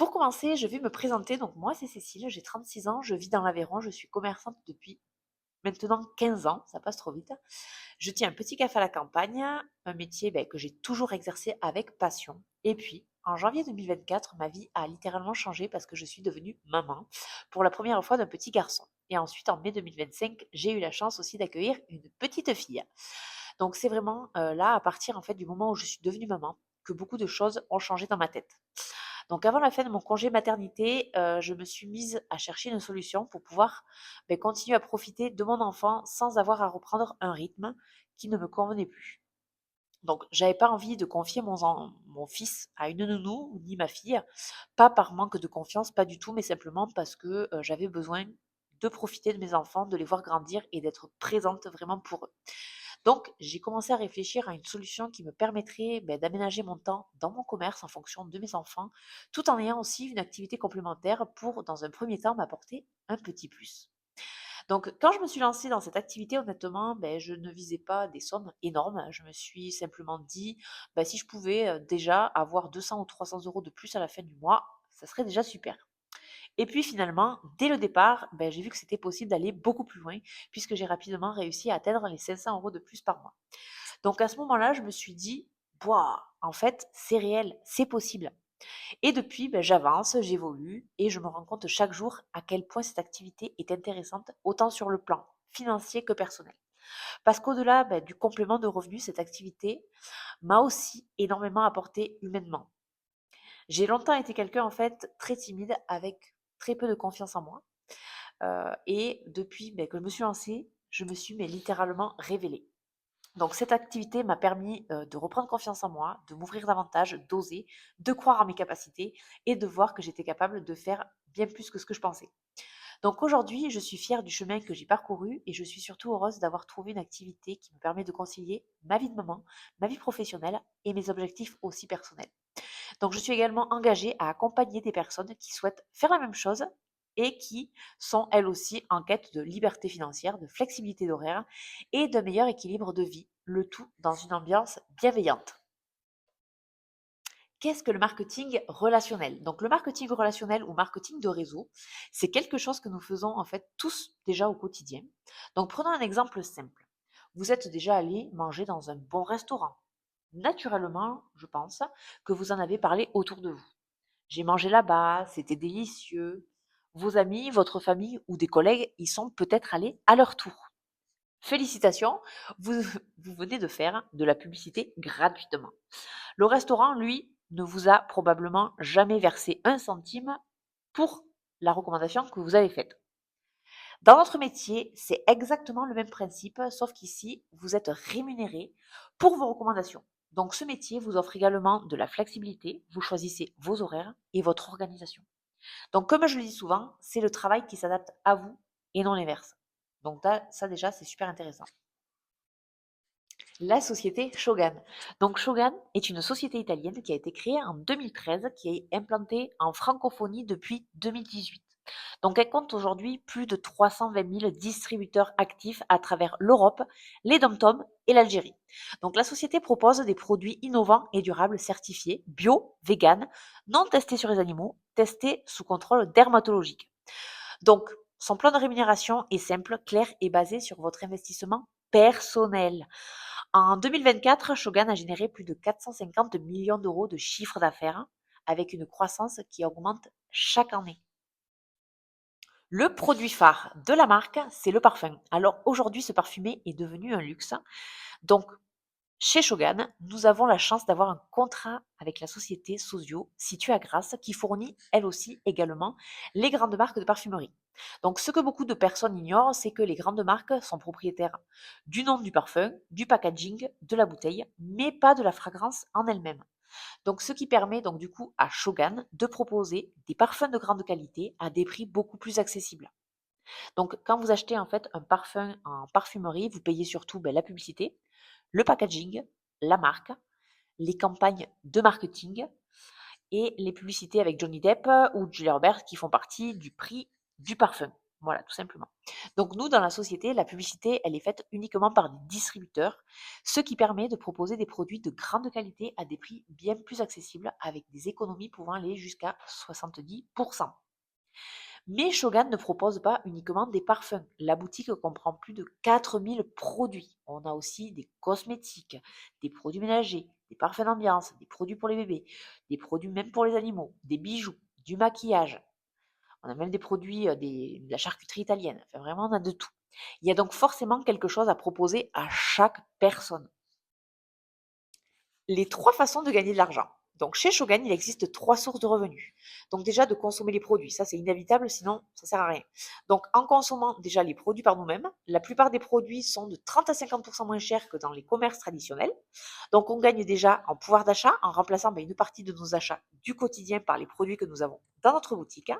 Pour commencer, je vais me présenter. Donc moi, c'est Cécile, j'ai 36 ans, je vis dans l'Aveyron, je suis commerçante depuis maintenant 15 ans, ça passe trop vite. Je tiens un petit café à la campagne, un métier que j'ai toujours exercé avec passion. Et puis, en janvier 2024, ma vie a littéralement changé parce que je suis devenue maman pour la première fois d'un petit garçon. Et ensuite, en mai 2025, j'ai eu la chance aussi d'accueillir une petite fille. Donc c'est vraiment là, à partir en fait du moment où je suis devenue maman, que beaucoup de choses ont changé dans ma tête. Donc avant la fin de mon congé maternité, je me suis mise à chercher une solution pour pouvoir, continuer à profiter de mon enfant sans avoir à reprendre un rythme qui ne me convenait plus. Donc j'avais pas envie de confier mon fils à une nounou, ni ma fille, pas par manque de confiance, pas du tout, mais simplement parce que, j'avais besoin de profiter de mes enfants, de les voir grandir et d'être présente vraiment pour eux. Donc, j'ai commencé à réfléchir à une solution qui me permettrait d'aménager mon temps dans mon commerce en fonction de mes enfants, tout en ayant aussi une activité complémentaire pour, dans un premier temps, m'apporter un petit plus. Donc, quand je me suis lancée dans cette activité, honnêtement, je ne visais pas des sommes énormes. Je me suis simplement dit, si je pouvais déjà avoir 200 ou 300 euros de plus à la fin du mois, ça serait déjà super. Et puis finalement, dès le départ, j'ai vu que c'était possible d'aller beaucoup plus loin, puisque j'ai rapidement réussi à atteindre les 500 euros de plus par mois. Donc à ce moment-là, je me suis dit, Pouah, en fait, c'est réel, c'est possible. Et depuis, j'avance, j'évolue, et je me rends compte chaque jour à quel point cette activité est intéressante, autant sur le plan financier que personnel. Parce qu'au-delà du complément de revenus, cette activité m'a aussi énormément apporté humainement. J'ai longtemps été quelqu'un en fait très timide, avec très peu de confiance en moi. Et depuis que je me suis lancée, je me suis littéralement révélée. Donc cette activité m'a permis de reprendre confiance en moi, de m'ouvrir davantage, d'oser, de croire en mes capacités et de voir que j'étais capable de faire bien plus que ce que je pensais. Donc aujourd'hui, je suis fière du chemin que j'ai parcouru et je suis surtout heureuse d'avoir trouvé une activité qui me permet de concilier ma vie de maman, ma vie professionnelle et mes objectifs aussi personnels. Donc, je suis également engagée à accompagner des personnes qui souhaitent faire la même chose et qui sont elles aussi en quête de liberté financière, de flexibilité d'horaire et d'un meilleur équilibre de vie, le tout dans une ambiance bienveillante. Qu'est-ce que le marketing relationnel? Donc, le marketing relationnel ou marketing de réseau, c'est quelque chose que nous faisons en fait tous déjà au quotidien. Donc, prenons un exemple simple. Vous êtes déjà allé manger dans un bon restaurant. Naturellement, je pense que vous en avez parlé autour de vous. J'ai mangé là-bas, c'était délicieux. Vos amis, votre famille ou des collègues y sont peut-être allés à leur tour. Félicitations, vous, vous venez de faire de la publicité gratuitement. Le restaurant, lui, ne vous a probablement jamais versé un centime pour la recommandation que vous avez faite. Dans notre métier, c'est exactement le même principe, sauf qu'ici, vous êtes rémunéré pour vos recommandations. Donc ce métier vous offre également de la flexibilité, vous choisissez vos horaires et votre organisation. Donc comme je le dis souvent, c'est le travail qui s'adapte à vous et non l'inverse. Donc ça déjà, c'est super intéressant. La société Shogun. Donc Shogun est une société italienne qui a été créée en 2013, qui est implantée en francophonie depuis 2018. Donc elle compte aujourd'hui plus de 320 000 distributeurs actifs à travers l'Europe, les dom et l'Algérie. Donc la société propose des produits innovants et durables certifiés, bio, vegan, non testés sur les animaux, testés sous contrôle dermatologique. Donc son plan de rémunération est simple, clair et basé sur votre investissement personnel. En 2024, Shogun a généré plus de 450 millions d'euros de chiffre d'affaires avec une croissance qui augmente chaque année. Le produit phare de la marque, c'est le parfum. Alors aujourd'hui, ce parfumé est devenu un luxe. Donc, chez Shogun, nous avons la chance d'avoir un contrat avec la société Sozio, située à Grasse, qui fournit, elle aussi, également, les grandes marques de parfumerie. Donc, ce que beaucoup de personnes ignorent, c'est que les grandes marques sont propriétaires du nom du parfum, du packaging, de la bouteille, mais pas de la fragrance en elle-même. Donc, ce qui permet donc du coup à Shogun de proposer des parfums de grande qualité à des prix beaucoup plus accessibles. Donc, quand vous achetez en fait un parfum en parfumerie, vous payez surtout la publicité, le packaging, la marque, les campagnes de marketing et les publicités avec Johnny Depp ou Julia Roberts qui font partie du prix du parfum. Voilà, tout simplement. Donc nous, dans la société, la publicité, elle est faite uniquement par des distributeurs, ce qui permet de proposer des produits de grande qualité à des prix bien plus accessibles avec des économies pouvant aller jusqu'à 70%. Mais Shogun ne propose pas uniquement des parfums. La boutique comprend plus de 4000 produits. On a aussi des cosmétiques, des produits ménagers, des parfums d'ambiance, des produits pour les bébés, des produits même pour les animaux, des bijoux, du maquillage. On a même des produits, de la charcuterie italienne. Enfin, vraiment, on a de tout. Il y a donc forcément quelque chose à proposer à chaque personne. Les 3 façons de gagner de l'argent. Donc chez Shogun, il existe 3 sources de revenus. Donc déjà de consommer les produits, ça c'est inévitable, sinon ça sert à rien. Donc en consommant déjà les produits par nous-mêmes, la plupart des produits sont de 30 à 50% moins chers que dans les commerces traditionnels. Donc on gagne déjà en pouvoir d'achat en remplaçant une partie de nos achats du quotidien par les produits que nous avons dans notre boutique.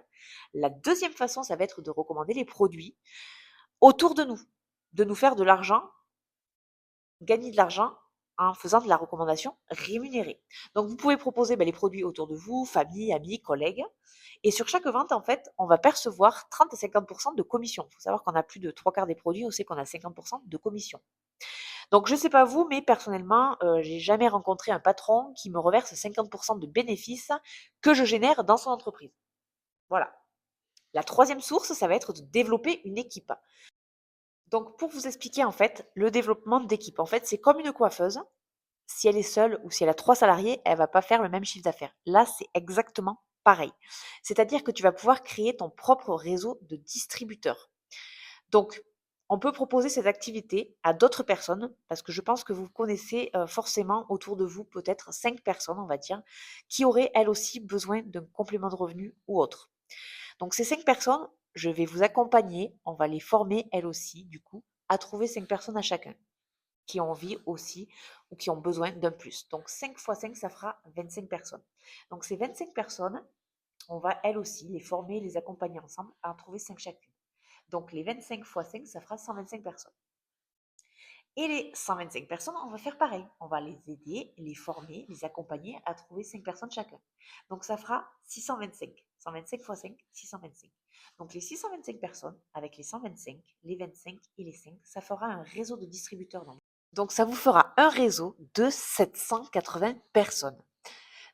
La deuxième façon, ça va être de recommander les produits autour de nous faire de l'argent, gagner de l'argent en faisant de la recommandation rémunérée. Donc, vous pouvez proposer les produits autour de vous, famille, amis, collègues. Et sur chaque vente, en fait, on va percevoir 30 à 50% de commission. Il faut savoir qu'on a plus de 3 quarts des produits, on sait qu'on a 50% de commission. Donc, je ne sais pas vous, mais personnellement, j'ai jamais rencontré un patron qui me reverse 50% de bénéfices que je génère dans son entreprise. Voilà. La troisième source, ça va être de développer une équipe. Donc, pour vous expliquer, en fait, le développement d'équipe, en fait, c'est comme une coiffeuse. Si elle est seule ou si elle a 3 salariés, elle va pas faire le même chiffre d'affaires. Là, c'est exactement pareil. C'est-à-dire que tu vas pouvoir créer ton propre réseau de distributeurs. Donc, on peut proposer cette activité à d'autres personnes parce que je pense que vous connaissez forcément autour de vous peut-être 5 personnes, on va dire, qui auraient elles aussi besoin d'un complément de revenu ou autre. Donc, ces 5 personnes, je vais vous accompagner, on va les former elles aussi, du coup, à trouver 5 personnes à chacun qui ont envie aussi ou qui ont besoin d'un plus. Donc 5 fois 5, ça fera 25 personnes. Donc ces 25 personnes, on va elles aussi les former, les accompagner ensemble à en trouver 5 chacune. Donc les 25 fois 5, ça fera 125 personnes. Et les 125 personnes, on va faire pareil. On va les aider, les former, les accompagner à trouver 5 personnes chacun. Donc ça fera 625. 125 fois 5, 625. Donc les 625 personnes, avec les 125, les 25 et les 5, ça fera un réseau de distributeurs. Donc ça vous fera un réseau de 780 personnes.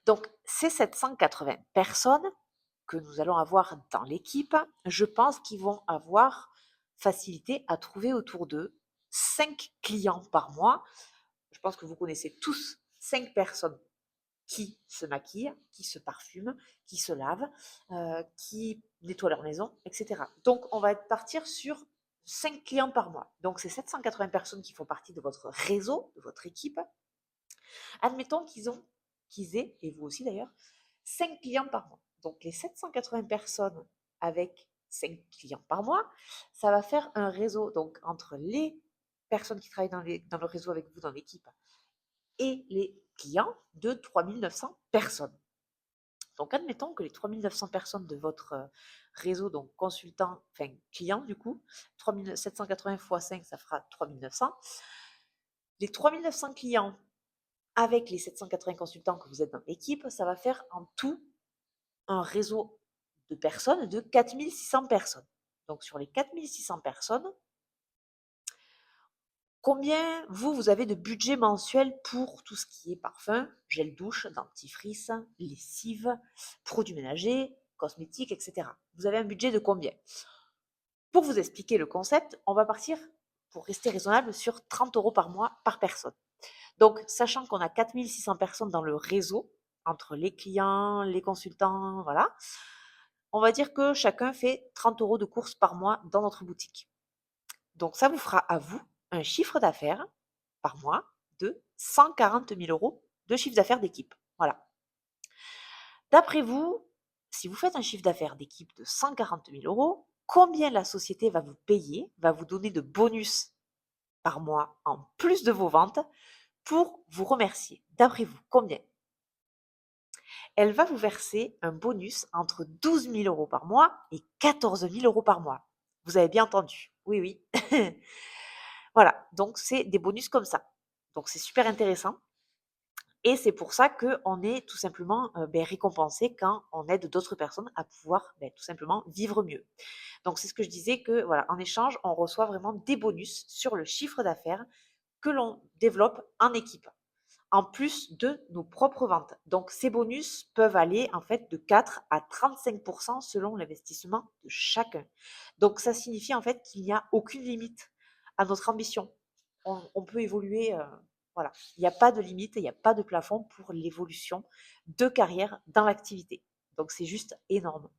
Donc ces 780 personnes que nous allons avoir dans l'équipe, je pense qu'ils vont avoir facilité à trouver autour d'eux 5 clients par mois. Je pense que vous connaissez tous 5 personnes qui se maquillent, qui se parfument, qui se lavent, qui nettoient leur maison, etc. Donc, on va partir sur 5 clients par mois. Donc, c'est 780 personnes qui font partie de votre réseau, de votre équipe. Admettons qu'ils aient, et vous aussi d'ailleurs, 5 clients par mois. Donc, les 780 personnes avec 5 clients par mois, ça va faire un réseau donc entre les personnes qui travaillent dans le réseau avec vous dans l'équipe et les clients de 3900 personnes. Donc, admettons que les 3900 personnes de votre réseau, donc consultants, enfin clients du coup, 3780 fois 5, ça fera 3900. Les 3900 clients avec les 780 consultants que vous êtes dans l'équipe, ça va faire en tout un réseau de personnes de 4600 personnes. Donc, sur les 4600 personnes, combien vous avez de budget mensuel pour tout ce qui est parfum, gel douche, dentifrice, lessive, produits ménagers, cosmétiques, etc. Vous avez un budget de combien? Pour vous expliquer le concept, on va partir, pour rester raisonnable, sur 30 euros par mois par personne. Donc, sachant qu'on a 4600 personnes dans le réseau, entre les clients, les consultants, voilà, on va dire que chacun fait 30 euros de courses par mois dans notre boutique. Donc, ça vous fera à vous un chiffre d'affaires par mois de 140 000 euros de chiffre d'affaires d'équipe. Voilà. D'après vous, si vous faites un chiffre d'affaires d'équipe de 140 000 euros, combien la société va vous payer, va vous donner de bonus par mois en plus de vos ventes pour vous remercier? D'après vous, combien? Elle va vous verser un bonus entre 12 000 euros par mois et 14 000 euros par mois. Vous avez bien entendu. Oui, oui. Voilà, donc c'est des bonus comme ça. Donc c'est super intéressant. Et c'est pour ça qu'on est tout simplement récompensé quand on aide d'autres personnes à pouvoir tout simplement vivre mieux. Donc c'est ce que je disais que voilà, en échange, on reçoit vraiment des bonus sur le chiffre d'affaires que l'on développe en équipe, en plus de nos propres ventes. Donc ces bonus peuvent aller en fait de 4 à 35% selon l'investissement de chacun. Donc ça signifie en fait qu'il n'y a aucune limite à notre ambition. On peut évoluer, voilà. Il n'y a pas de limite, il n'y a pas de plafond pour l'évolution de carrière dans l'activité. Donc c'est juste énorme.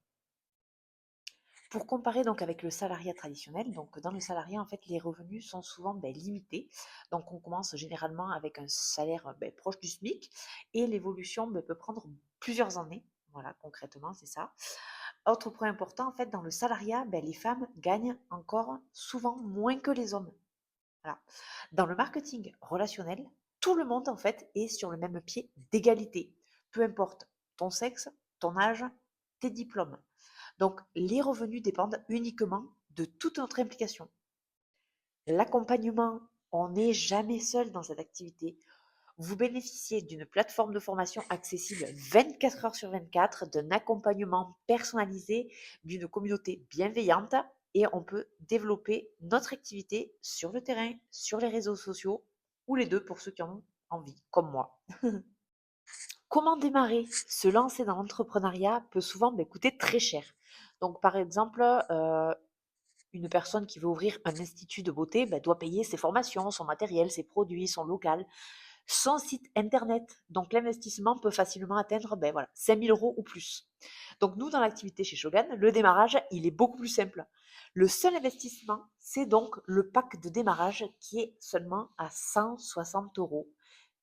Pour comparer donc avec le salariat traditionnel, donc dans le salariat, en fait, les revenus sont souvent limités. Donc on commence généralement avec un salaire proche du SMIC et l'évolution peut prendre plusieurs années. Voilà, concrètement, c'est ça. Autre point important, en fait, dans le salariat, les femmes gagnent encore souvent moins que les hommes. Voilà. Dans le marketing relationnel, tout le monde, en fait, est sur le même pied d'égalité. Peu importe ton sexe, ton âge, tes diplômes. Donc, les revenus dépendent uniquement de toute notre implication. L'accompagnement, on n'est jamais seul dans cette activité. Vous bénéficiez d'une plateforme de formation accessible 24 heures sur 24, d'un accompagnement personnalisé, d'une communauté bienveillante et on peut développer notre activité sur le terrain, sur les réseaux sociaux ou les deux pour ceux qui en ont envie, comme moi. Comment démarrer? Se lancer dans l'entrepreneuriat peut souvent coûter très cher. Donc, par exemple, une personne qui veut ouvrir un institut de beauté doit payer ses formations, son matériel, ses produits, son local, son site internet. Donc, l'investissement peut facilement atteindre 5 000 euros ou plus. Donc, nous, dans l'activité chez Shogun, le démarrage, il est beaucoup plus simple. Le seul investissement, c'est donc le pack de démarrage qui est seulement à 160 euros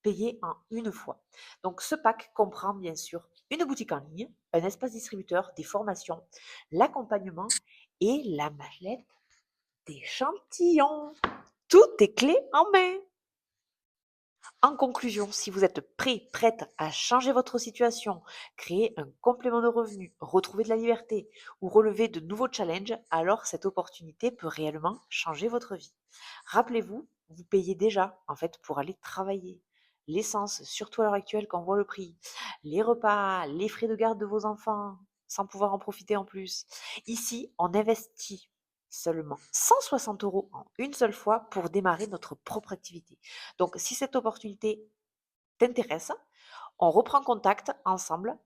payé en une fois. Donc ce pack comprend bien sûr une boutique en ligne, un espace distributeur, des formations, l'accompagnement et la mallette d'échantillons. Tout est clé en main. En conclusion, si vous êtes prêt, prête à changer votre situation, créer un complément de revenu, retrouver de la liberté ou relever de nouveaux challenges, alors cette opportunité peut réellement changer votre vie. Rappelez-vous, vous payez déjà en fait pour aller travailler. L'essence, surtout à l'heure actuelle quand on voit le prix, les repas, les frais de garde de vos enfants, sans pouvoir en profiter en plus. Ici, on investit seulement 160 euros en une seule fois pour démarrer notre propre activité. Donc, si cette opportunité t'intéresse, on reprend contact ensemble,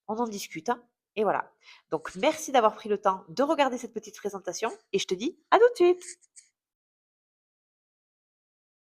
on en discute et voilà. Donc, merci d'avoir pris le temps de regarder cette petite présentation et je te dis à tout de suite.